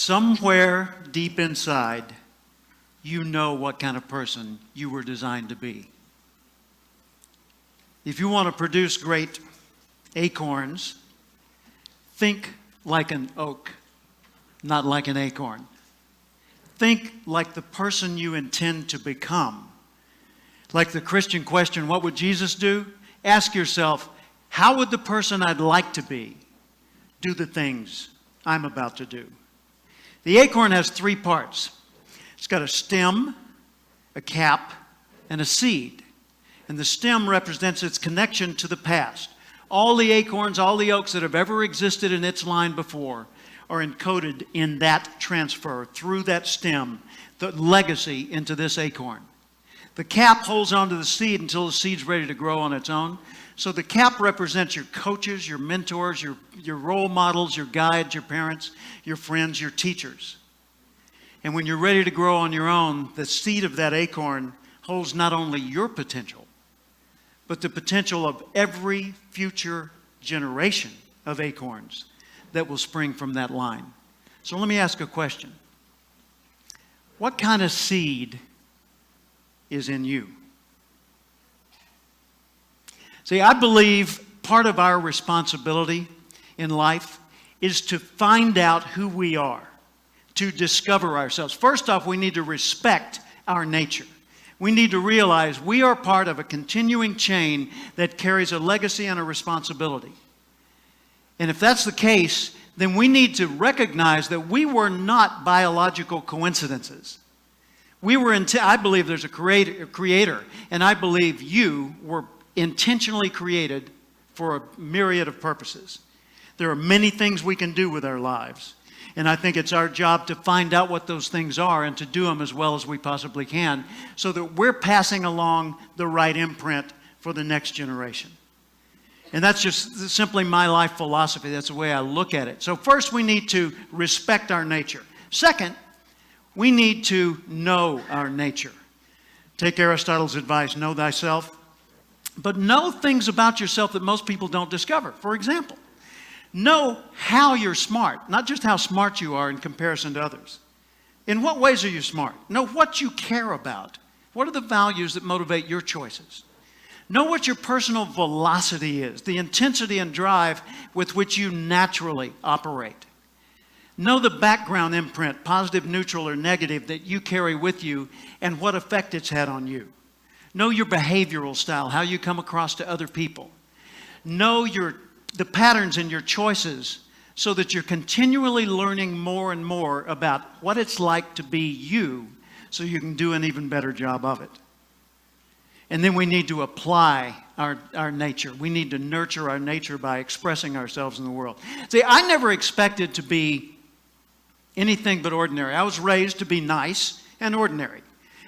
somewhere deep inside, you know what kind of person you were designed to be. If you want to produce great acorns, think like an oak, not like an acorn. Think like the person you intend to become. Like the Christian question, what would Jesus do? Ask yourself, how would the person I'd like to be do the things I'm about to do? The acorn has three parts. It's got a stem, a cap, and a seed. And the stem represents its connection to the past. All the acorns, all the oaks that have ever existed in its line before are encoded in that transfer through that stem, the legacy into this acorn. The cap holds onto the seed until the seed's ready to grow on its own. So the cap represents your coaches, your mentors, your role models, your guides, your parents, your friends, your teachers. And when you're ready to grow on your own, the seed of that acorn holds not only your potential, but the potential of every future generation of acorns that will spring from that line. So let me ask a question. What kind of seed is in you? See, I believe part of our responsibility in life is to find out who we are, to discover ourselves. First off, we need to respect our nature. We need to realize we are part of a continuing chain that carries a legacy and a responsibility. And if that's the case, then we need to recognize that we were not biological coincidences. I believe there's a creator, and I believe you were intentionally created for a myriad of purposes. There are many things we can do with our lives. And I think it's our job to find out what those things are and to do them as well as we possibly can so that we're passing along the right imprint for the next generation. And that's just simply my life philosophy. That's the way I look at it. So first, we need to respect our nature. Second, we need to know our nature. Take Aristotle's advice, know thyself. But know things about yourself that most people don't discover. For example, know how you're smart, not just how smart you are in comparison to others. In what ways are you smart? Know what you care about. What are the values that motivate your choices? Know what your personal velocity is, the intensity and drive with which you naturally operate. Know the background imprint, positive, neutral, or negative, that you carry with you and what effect it's had on you. Know your behavioral style, how you come across to other people. Know the patterns in your choices so that you're continually learning more and more about what it's like to be you so you can do an even better job of it. And then we need to apply our nature. We need to nurture our nature by expressing ourselves in the world. See, I never expected to be anything but ordinary. I was raised to be nice and ordinary.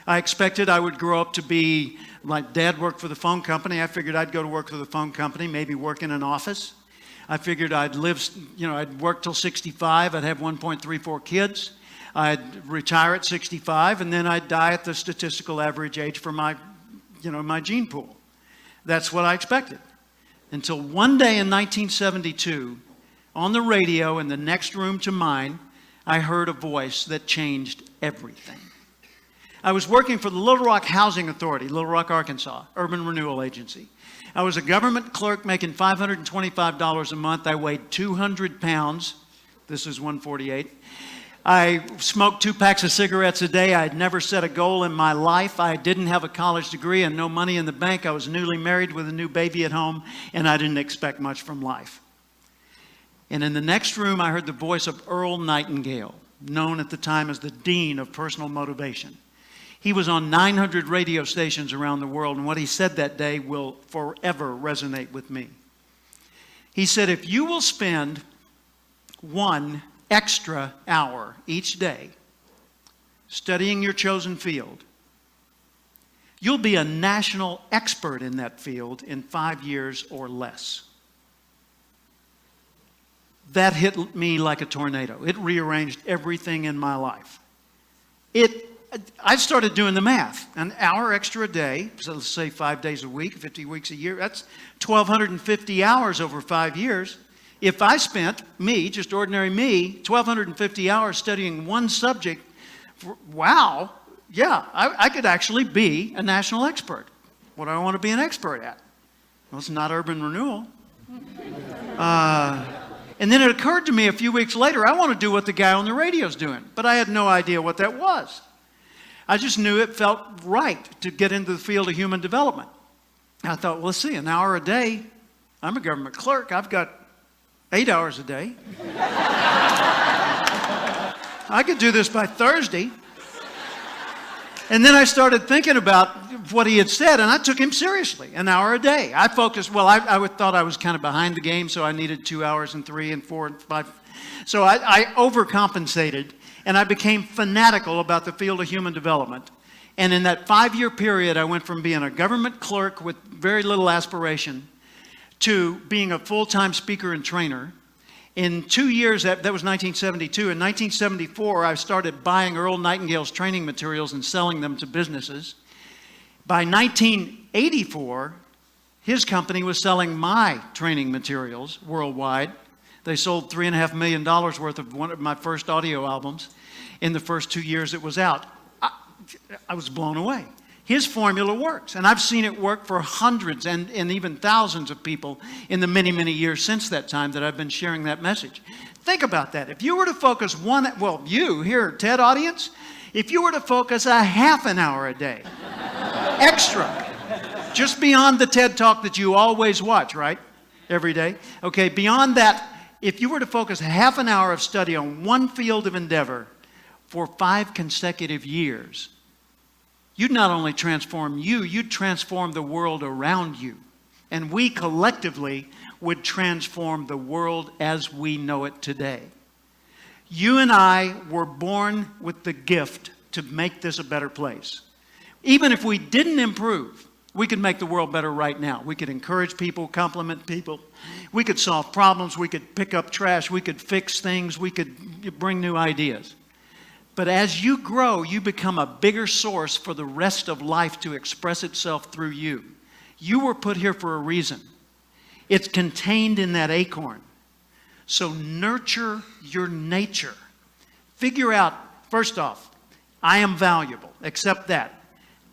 I expected I would grow up to be, like Dad worked for the phone company. I figured I'd go to work for the phone company, maybe work in an office. I figured I'd I'd work till 65. I'd have 1.34 kids. I'd retire at 65, and then I'd die at the statistical average age for my gene pool. That's what I expected. Until one day in 1972, on the radio in the next room to mine, I heard a voice that changed everything. I was working for the Little Rock Housing Authority, Little Rock, Arkansas, Urban Renewal Agency. I was a government clerk making $525 a month. I weighed 200 pounds. This is 148. I smoked 2 packs of cigarettes a day. I had never set a goal in my life. I didn't have a college degree and no money in the bank. I was newly married with a new baby at home, and I didn't expect much from life. And in the next room, I heard the voice of Earl Nightingale, known at the time as the Dean of Personal Motivation. He was on 900 radio stations around the world, and what he said that day will forever resonate with me. He said, if you will spend 1 extra hour each day studying your chosen field, you'll be a national expert in that field in 5 years or less. That hit me like a tornado. It rearranged everything in my life. I started doing the math. An hour extra a day, so let's say 5 days a week, 50 weeks a year, that's 1,250 hours over 5 years. If I spent, me, just ordinary me, 1,250 hours studying one subject, wow, yeah, I could actually be a national expert. What do I want to be an expert at? Well, it's not urban renewal. And then it occurred to me a few weeks later, I want to do what the guy on the radio is doing. But I had no idea what that was. I just knew it felt right to get into the field of human development. And I thought, well, let's see, an hour a day. I'm a government clerk. I've got 8 hours a day. I could do this by Thursday. And then I started thinking about what he had said, and I took him seriously, an hour a day. I focused, well, I thought I was kind of behind the game, so I needed 2 hours and 3 and 4 and 5. So I overcompensated, and I became fanatical about the field of human development. And in that 5-year period, I went from being a government clerk with very little aspiration to being a full-time speaker and trainer. In 2 years, that was 1972. In 1974, I started buying Earl Nightingale's training materials and selling them to businesses. By 1984, his company was selling my training materials worldwide. They sold $3.5 million worth of one of my first audio albums in the first 2 years it was out. I was blown away. His formula works, and I've seen it work for hundreds and even thousands of people in the many, many years since that time that I've been sharing that message. Think about that. If you were to focus you here, TED audience, if you were to focus a half an hour a day, extra, just beyond the TED Talk that you always watch, right? Every day. Okay, beyond that, if you were to focus a half an hour of study on one field of endeavor for 5 consecutive years, you'd not only transform you, you'd transform the world around you. And we collectively would transform the world as we know it today. You and I were born with the gift to make this a better place. Even if we didn't improve, we could make the world better right now. We could encourage people, compliment people. We could solve problems. We could pick up trash. We could fix things. We could bring new ideas. But as you grow, you become a bigger source for the rest of life to express itself through you. You were put here for a reason. It's contained in that acorn. So nurture your nature. Figure out, first off, I am valuable. Accept that.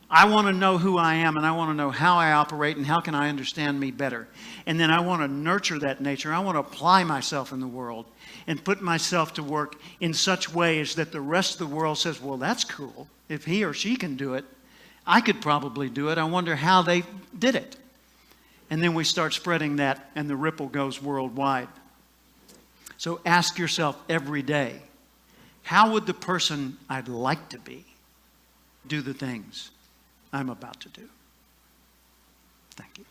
I want to know who I am, and I want to know how I operate and how can I understand me better. And then I want to nurture that nature. I want to apply myself in the world and put myself to work in such ways that the rest of the world says, well, that's cool. If he or she can do it, I could probably do it. I wonder how they did it. And then we start spreading that, and the ripple goes worldwide. So ask yourself every day, how would the person I'd like to be do the things I'm about to do? Thank you.